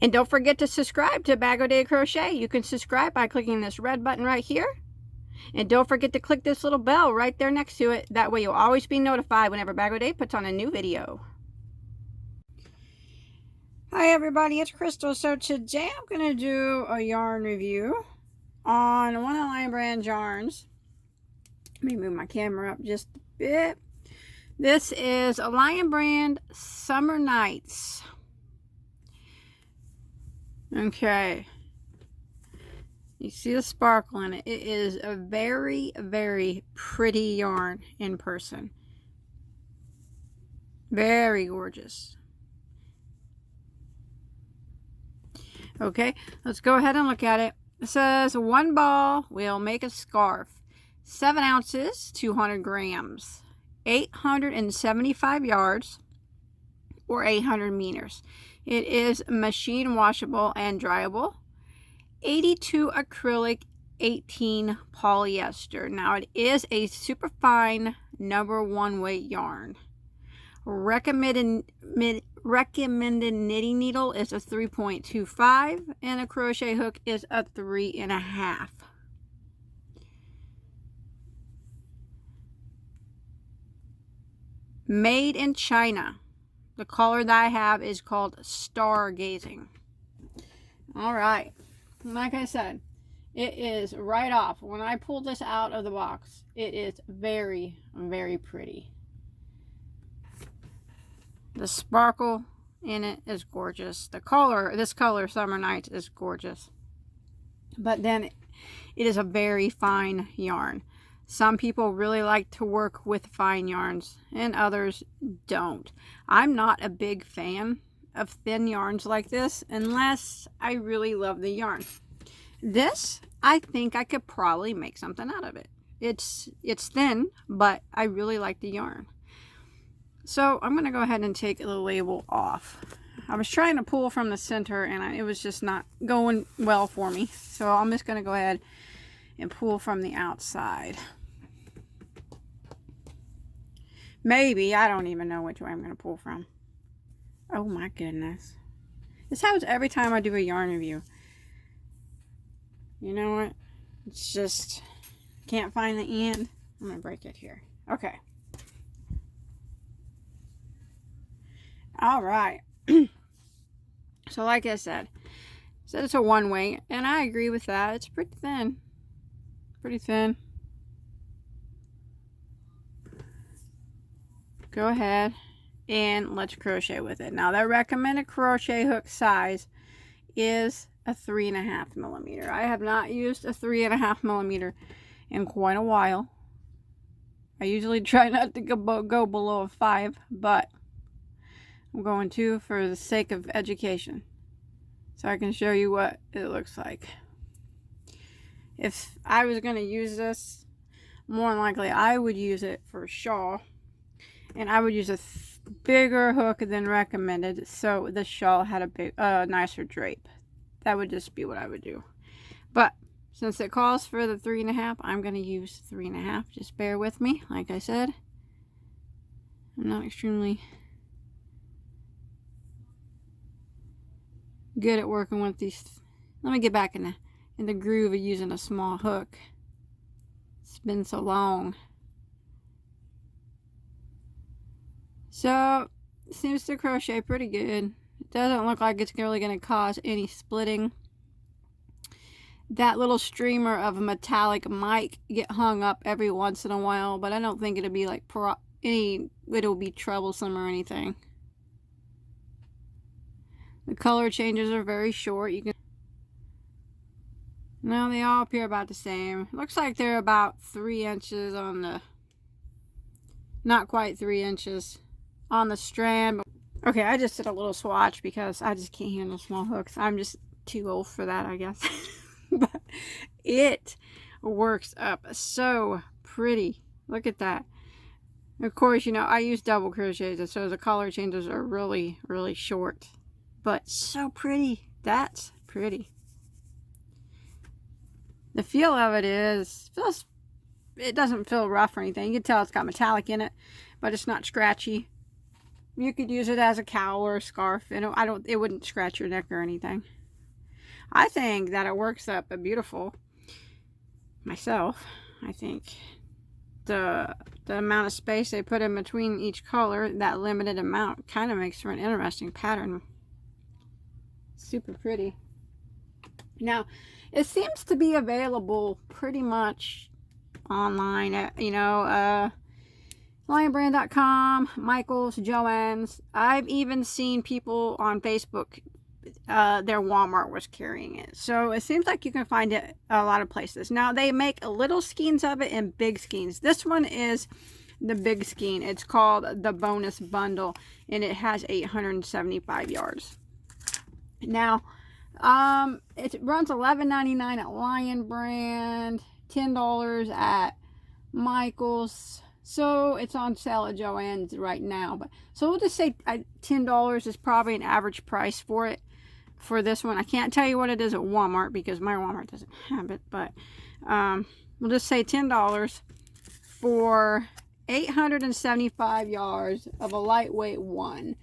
And don't forget to subscribe to Bagoday Crochet. You can subscribe by clicking this red button right here. And don't forget to click this little bell right there next to it. That way you'll always be notified whenever Bagoday puts on a new video. Hi everybody, it's Crystal. So today I'm going to do a yarn review on one of the Lionbrand yarns. Let me move my camera up just a bit. This is a Lionbrand Summer Nights. Okay. You see the sparkle in it. It is a very, very pretty yarn in person. Very gorgeous. Okay, let's go ahead and look at it. It says one ball will make a scarf. 7 ounces, 200 grams. 875 yards or 800 meters. It is machine washable and dryable. 82 acrylic, 18 polyester. Now it is a super fine #1 weight yarn. Recommended knitting needle is a 3.25 and a crochet hook is a 3.5. Made in China. The color that I have is called Stargazing. All right. Like I said, it is right off. When I pulled this out of the box, it is very, very pretty. The sparkle in it is gorgeous. The color, this color, Summer Nights, is gorgeous. But then it is a very fine yarn. Some people really like to work with fine yarns and others don't. I'm not a big fan of thin yarns like this unless I really love the yarn. This, I think I could probably make something out of it. It's thin, but I really like the yarn. So I'm going to go ahead and take the label off. I was trying to pull from the center and it was just not going well for me. So I'm just going to go ahead and pull from the outside. Maybe, I don't even know which way I'm going to pull from. Oh my goodness. This happens every time I do a yarn review. You know what? It's just, can't find the end. I'm going to break it here. Okay. Alright. So like I said it's a 1 weight, and I agree with that. It's pretty thin. Pretty thin. Go ahead and let's crochet with it. Now, the recommended crochet hook size is a 3.5 millimeter. I have not used a 3.5 millimeter in quite a while. I usually try not to go below a 5, but I'm going to for the sake of education, so I can show you what it looks like. If I was going to use this, more than likely I would use it for a shawl. And I would use a bigger hook than recommended, so the shawl had a nicer drape. That would just be what I would do. But since it calls for the 3.5, I'm going to use 3.5. Just bear with me. Like I said, I'm not extremely good at working with these. Let me get back in the groove of using a small hook. It's been so long. So, it seems to crochet pretty good. It doesn't look like it's really going to cause any splitting. That little streamer of metallic might get hung up every once in a while, but I don't think it'll be like it'll be troublesome or anything. The color changes are very short. No, they all appear about the same. Looks like they're about 3 inches on the, not quite 3 inches on the strand. Okay, I just did a little swatch because I just can't handle small hooks. I'm just too old for that, I guess. But it works up so pretty. Look at that. Of course, you know, I use double crochets, so the color changes are really, really short. But so pretty. That's pretty. The feel of it it doesn't feel rough or anything. You can tell it's got metallic in it, but it's not scratchy. you could use it as a cowl or a scarf, and it wouldn't scratch your neck or anything. I think that it works up beautiful myself. I think the amount of space they put in between each color, that limited amount, kind of makes for an interesting pattern. Super pretty. Now, it seems to be available pretty much online at, you know, Lionbrand.com, Michael's, Joann's. I've even seen people on Facebook, their Walmart was carrying it. So it seems like you can find it a lot of places. Now, they make little skeins of it and big skeins. This one is the big skein. It's called the Bonus Bundle, and it has 875 yards. Now, it runs $11.99 at Lionbrand, $10 at Michael's. So it's on sale at Joann's right now. But so we'll just say $10 is probably an average price for it, for this one. I can't tell you what it is at Walmart because my Walmart doesn't have it. But we'll just say $10 for 875 yards of a lightweight one.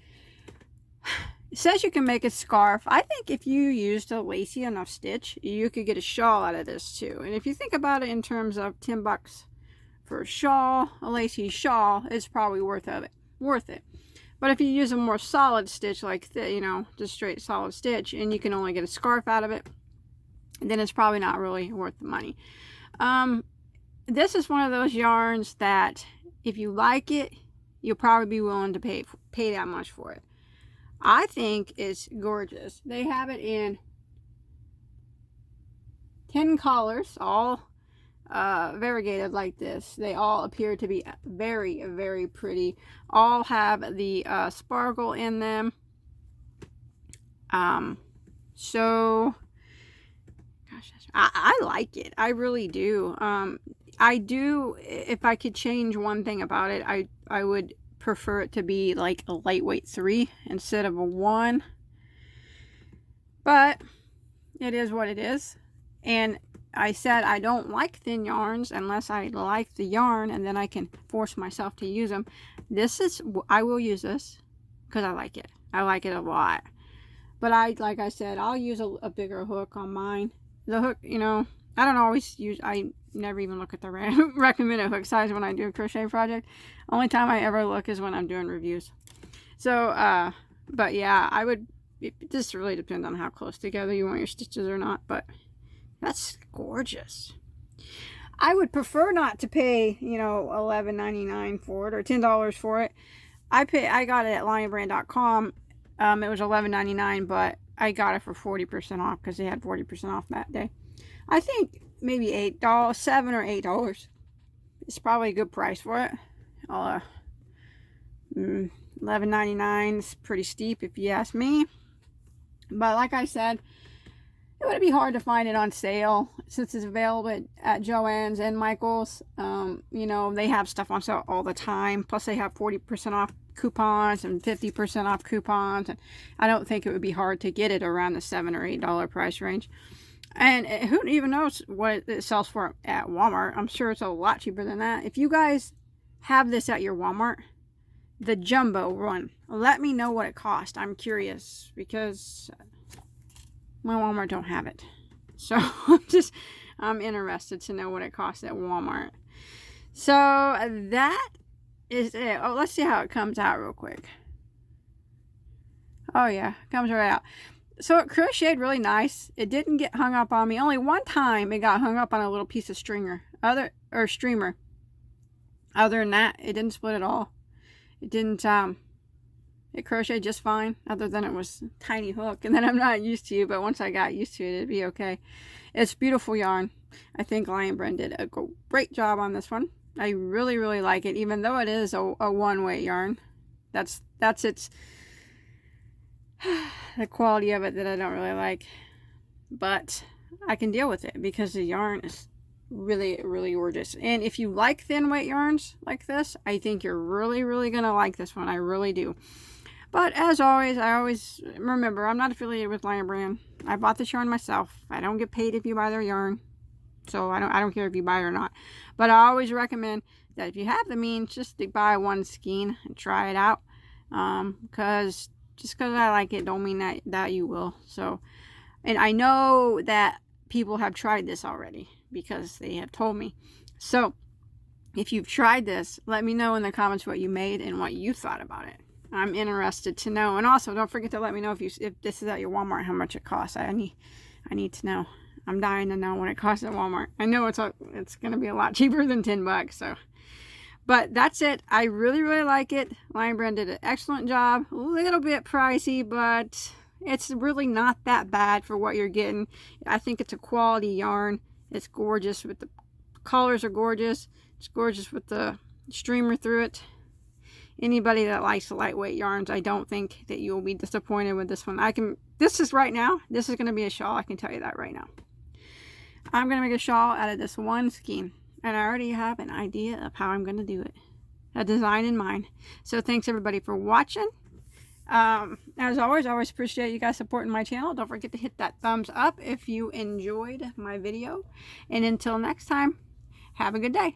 It says you can make a scarf. I think if you used a lacy enough stitch, you could get a shawl out of this too. And if you think about it in terms of $10 for a shawl, a lacy shawl, it's probably worth it. But if you use a more solid stitch like this, you know, just straight solid stitch, and you can only get a scarf out of it, then it's probably not really worth the money. This is one of those yarns that if you like it, you'll probably be willing to pay that much for it. I think it's gorgeous. They have it in 10 colors, all variegated like this. They all appear to be very, very pretty. All have the sparkle in them. So gosh, I like it. I really do. I do, if I could change one thing about it, I would prefer it to be like a lightweight 3 instead of a 1. But it is what it is. And I said I don't like thin yarns unless I like the yarn, and then I can force myself to use them. I will use this because I like it. I like it a lot. But like I said, I'll use a bigger hook on mine. The hook, you know, I never even look at the recommended hook size when I do a crochet project. Only time I ever look is when I'm doing reviews. So, but yeah, this really depends on how close together you want your stitches or not, but that's gorgeous. I would prefer not to pay, you know, $11.99 for it or $10 for it. I got it at Lionbrand.com. It was $11.99, but I got it for 40% off because they had 40% off that day. I think maybe $7 or $8. It's probably a good price for it. $11.99 is pretty steep if you ask me. But like I said, it would be hard to find it on sale since it's available at Joann's and Michael's. You know, they have stuff on sale all the time. Plus they have 40% off coupons and 50% off coupons. And I don't think it would be hard to get it around the $7 or $8 price range. And who even knows what it sells for at Walmart? I'm sure it's a lot cheaper than that. If you guys have this at your Walmart, the jumbo one, let me know what it cost. I'm curious because my Walmart don't have it. So I'm interested to know what it costs at Walmart. So that is it. Oh, let's see how it comes out real quick. Oh yeah, it comes right out. So it crocheted really nice. It didn't get hung up on me. Only one time it got hung up on a little piece of streamer. Other than that, it didn't split at all. It didn't, it crocheted just fine, other than it was a tiny hook, and then I'm not used to it, but once I got used to it, it'd be okay. It's beautiful yarn. I think Lionbrand did a great job on this one. I really, really like it, even though it is a one-weight yarn. That's its the quality of it that I don't really like, but I can deal with it because the yarn is really, really gorgeous. And if you like thin weight yarns like this, I think you're really, really gonna like this one. I really do. But as always, I always remember, I'm not affiliated with Lionbrand. I bought this yarn myself. I don't get paid if you buy their yarn, so I don't care if you buy it or not. But I always recommend that if you have the means, just to buy one skein and try it out. because just because I like it don't mean that you will. So, and I know that people have tried this already because they have told me. So if you've tried this, let me know in the comments what you made and what you thought about it. I'm interested to know. And also, don't forget to let me know if this is at your Walmart, how much it costs. I need to know. I'm dying to know what it costs at Walmart. I know it's going to be a lot cheaper than $10. So, but that's it. I really, really like it. Lionbrand did an excellent job. A little bit pricey, but it's really not that bad for what you're getting. I think it's a quality yarn. It's gorgeous. With the colors are gorgeous. It's gorgeous with the streamer through it. Anybody that likes the lightweight yarns, I don't think that you'll be disappointed with this one. This is right now, this is going to be a shawl. I can tell you that right now. I'm going to make a shawl out of this one skein. And I already have an idea of how I'm going to do it. A design in mind. So thanks everybody for watching. As always, I always appreciate you guys supporting my channel. Don't forget to hit that thumbs up if you enjoyed my video. And until next time, have a good day.